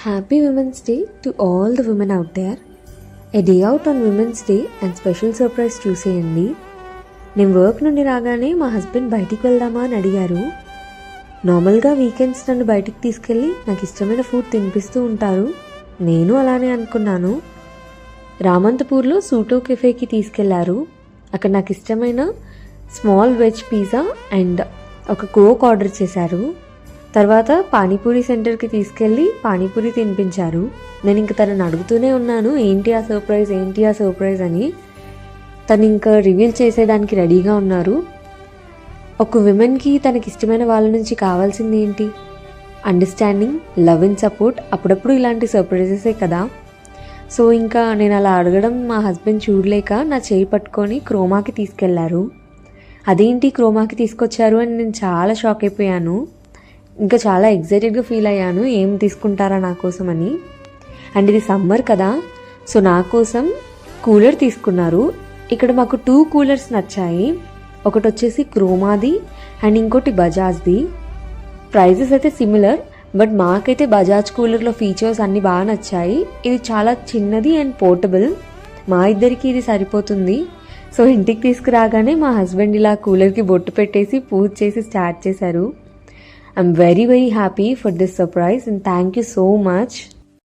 Happy Women's Day to all the women out there. A day out on Women's Day and special surprise చూసేయండి. నేను work నుండి రాగానే మా husband బయటికి వెళ్దామా అని అడిగారు. నార్మల్గా వీకెండ్స్ నన్ను బయటికి తీసుకెళ్ళి నాకు ఇష్టమైన ఫుడ్ తినిపిస్తూ ఉంటారు. నేను అలానే అనుకున్నాను. రామంతపూర్లో సూటో కెఫేకి తీసుకెళ్లారు. అక్కడ నాకు ఇష్టమైన స్మాల్ వెజ్ పిజ్జా అండ్ ఒక కోక్ ఆర్డర్ చేశారు. తర్వాత పానీపూరి సెంటర్కి తీసుకెళ్ళి పానీపూరి తినిపించారు. నేను ఇంక తనని అడుగుతూనే ఉన్నాను, ఏంటి ఆ సర్ప్రైజ్ అని. తను ఇంకా రివీల్ చేసేదానికి రెడీగా ఉన్నారు. ఒక విమెన్కి తనకి ఇష్టమైన వాళ్ళ నుంచి కావాల్సింది ఏంటి? Understanding, love and support. అప్పుడప్పుడు ఇలాంటి సర్ప్రైజెసే కదా. సో ఇంకా నేను అలా అడగడం మా హస్బెండ్ చూడలేక నా చేయి పట్టుకొని క్రోమాకి తీసుకెళ్లారు. అదేంటి క్రోమాకి తీసుకొచ్చారు అని నేను చాలా షాక్ అయిపోయాను. ఇంకా చాలా ఎగ్జైటెడ్గా ఫీల్ అయ్యాను, ఏం తీసుకుంటారా నా కోసం అని. అండ్ ఇది సమ్మర్ కదా, సో నా కోసం కూలర్ తీసుకున్నారు. ఇక్కడ మాకు 2 కూలర్స్ నచ్చాయి. ఒకటి వచ్చేసి క్రోమాది అండ్ ఇంకోటి బజాజ్ది. ప్రైజెస్ అయితే సిమిలర్, బట్ మాకైతే బజాజ్ కూలర్లో ఫీచర్స్ అన్నీ బాగా నచ్చాయి. ఇది చాలా చిన్నది అండ్ పోర్టబుల్. మా ఇద్దరికి ఇది సరిపోతుంది. సో ఇంటికి తీసుకురాగానే మా హస్బెండ్ ఇలా కూలర్కి బొట్టు పెట్టేసి పూజ చేసి స్టార్ట్ చేశారు. I'm very happy for this surprise and thank you so much.